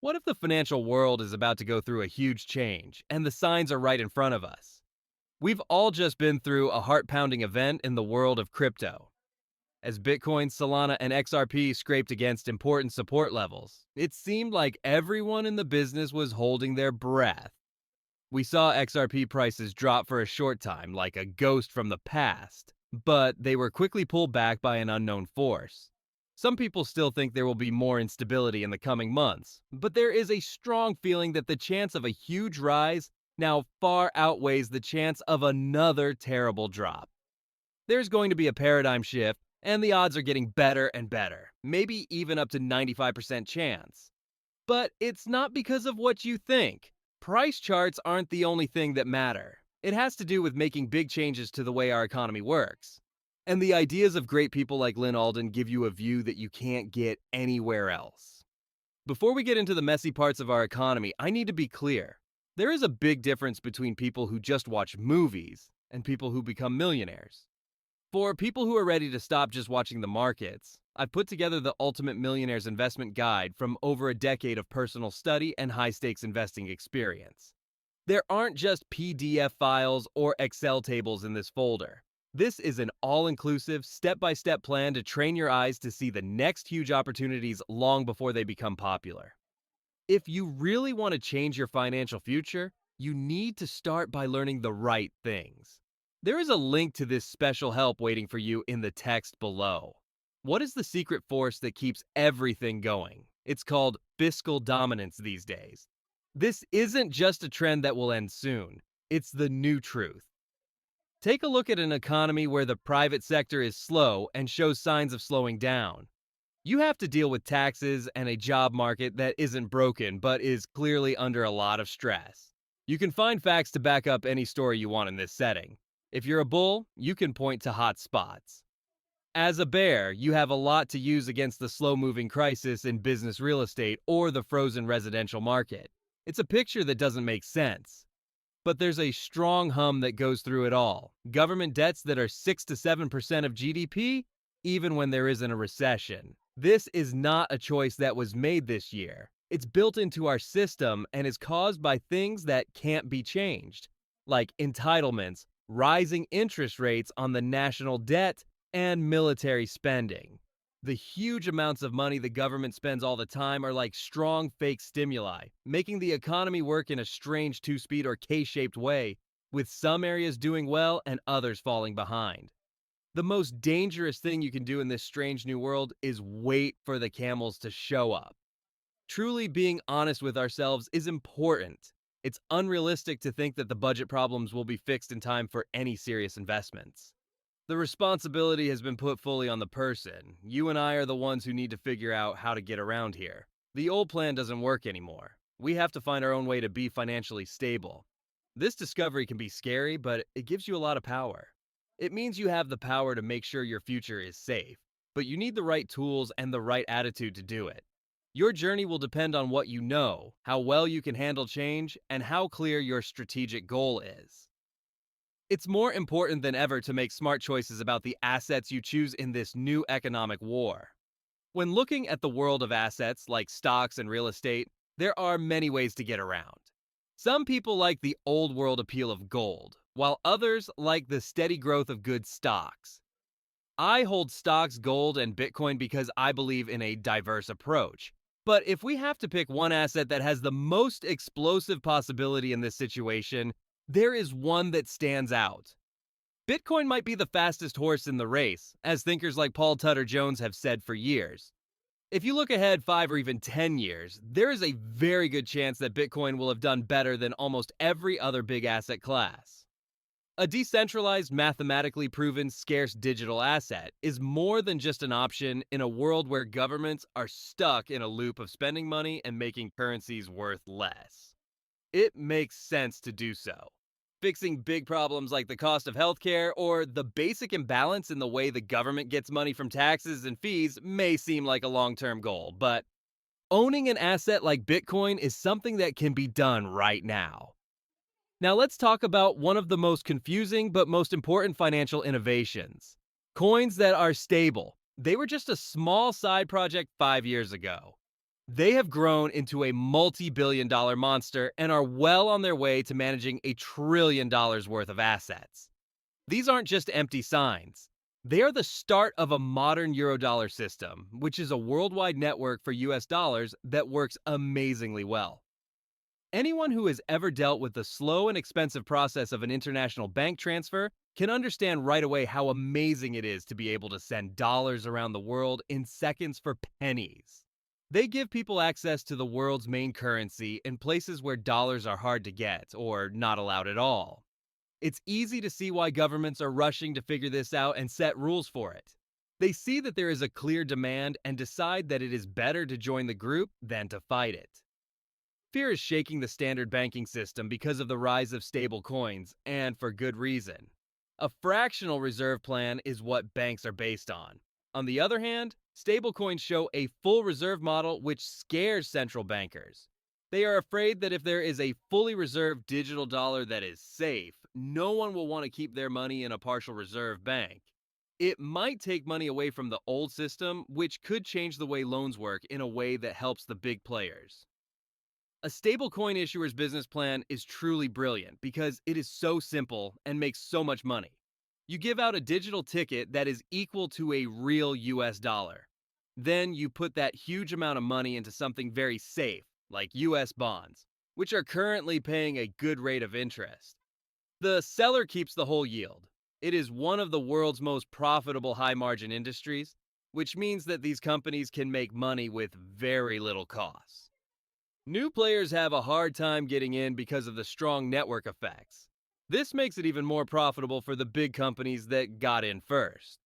What if the financial world is about to go through a huge change and the signs are right in front of us? We've all just been through a heart-pounding event in the world of crypto. As Bitcoin, Solana, and XRP scraped against important support levels, it seemed like everyone in the business was holding their breath. We saw XRP prices drop for a short time like a ghost from the past, but they were quickly pulled back by an unknown force. Some people still think there will be more instability in the coming months, but there is a strong feeling that the chance of a huge rise now far outweighs the chance of another terrible drop. There's going to be a paradigm shift, and the odds are getting better and better, maybe even up to 95% chance. But it's not because of what you think. Price charts aren't the only thing that matter. It has to do with making big changes to the way our economy works. And the ideas of great people like Lyn Alden give you a view that you can't get anywhere else. Before we get into the messy parts of our economy, I need to be clear. There is a big difference between people who just watch movies and people who become millionaires. For people who are ready to stop just watching the markets, I've put together the Ultimate Millionaire's Investment Guide from over a decade of personal study and high-stakes investing experience. There aren't just PDF files or Excel tables in this folder. This is an all-inclusive, step-by-step plan to train your eyes to see the next huge opportunities long before they become popular. If you really want to change your financial future, you need to start by learning the right things. There is a link to this special help waiting for you in the text below. What is the secret force that keeps everything going? It's called fiscal dominance these days. This isn't just a trend that will end soon. It's the new truth. Take a look at an economy where the private sector is slow and shows signs of slowing down. You have to deal with taxes and a job market that isn't broken but is clearly under a lot of stress. You can find facts to back up any story you want in this setting. If you're a bull, you can point to hot spots. As a bear, you have a lot to use against the slow-moving crisis in business real estate or the frozen residential market. It's a picture that doesn't make sense. But there's a strong hum that goes through it all. Government debts that are 6 to 7% of GDP, even when there isn't a recession. This is not a choice that was made this year. It's built into our system and is caused by things that can't be changed, like entitlements, rising interest rates on the national debt, and military spending. The huge amounts of money the government spends all the time are like strong fake stimuli, making the economy work in a strange two-speed or K-shaped way, with some areas doing well and others falling behind. The most dangerous thing you can do in this strange new world is wait for the camels to show up. Truly being honest with ourselves is important. It's unrealistic to think that the budget problems will be fixed in time for any serious investments. The responsibility has been put fully on the person. You and I are the ones who need to figure out how to get around here. The old plan doesn't work anymore. We have to find our own way to be financially stable. This discovery can be scary, but it gives you a lot of power. It means you have the power to make sure your future is safe, but you need the right tools and the right attitude to do it. Your journey will depend on what you know, how well you can handle change, and how clear your strategic goal is. It's more important than ever to make smart choices about the assets you choose in this new economic war. When looking at the world of assets like stocks and real estate, there are many ways to get around. Some people like the old world appeal of gold, while others like the steady growth of good stocks. I hold stocks, gold, and Bitcoin because I believe in a diverse approach. But if we have to pick one asset that has the most explosive possibility in this situation, there is one that stands out. Bitcoin might be the fastest horse in the race, as thinkers like Paul Tudor Jones have said for years. If you look ahead 5 or even 10 years, there is a very good chance that Bitcoin will have done better than almost every other big asset class. A decentralized, mathematically proven, scarce digital asset is more than just an option in a world where governments are stuck in a loop of spending money and making currencies worth less. It makes sense to do so. Fixing big problems like the cost of healthcare or the basic imbalance in the way the government gets money from taxes and fees may seem like a long-term goal, but owning an asset like Bitcoin is something that can be done right now. Now let's talk about one of the most confusing but most important financial innovations. Coins that are stable. They were just a small side project 5 years ago. They have grown into a multi-billion-dollar monster and are well on their way to managing $1 trillion worth of assets. These aren't just empty signs. They are the start of a modern Eurodollar system, which is a worldwide network for US dollars that works amazingly well. Anyone who has ever dealt with the slow and expensive process of an international bank transfer can understand right away how amazing it is to be able to send dollars around the world in seconds for pennies. They give people access to the world's main currency in places where dollars are hard to get or not allowed at all. It's easy to see why governments are rushing to figure this out and set rules for it. They see that there is a clear demand and decide that it is better to join the group than to fight it. Fear is shaking the standard banking system because of the rise of stable coins, and for good reason. A fractional reserve plan is what banks are based on. On the other hand, stablecoins show a full reserve model which scares central bankers. They are afraid that if there is a fully reserved digital dollar that is safe, no one will want to keep their money in a partial reserve bank. It might take money away from the old system, which could change the way loans work in a way that helps the big players. A stablecoin issuer's business plan is truly brilliant because it is so simple and makes so much money. You give out a digital ticket that is equal to a real US dollar. Then you put that huge amount of money into something very safe, like US bonds, which are currently paying a good rate of interest. The seller keeps the whole yield. It is one of the world's most profitable high-margin industries, which means that these companies can make money with very little cost. New players have a hard time getting in because of the strong network effects. This makes it even more profitable for the big companies that got in first.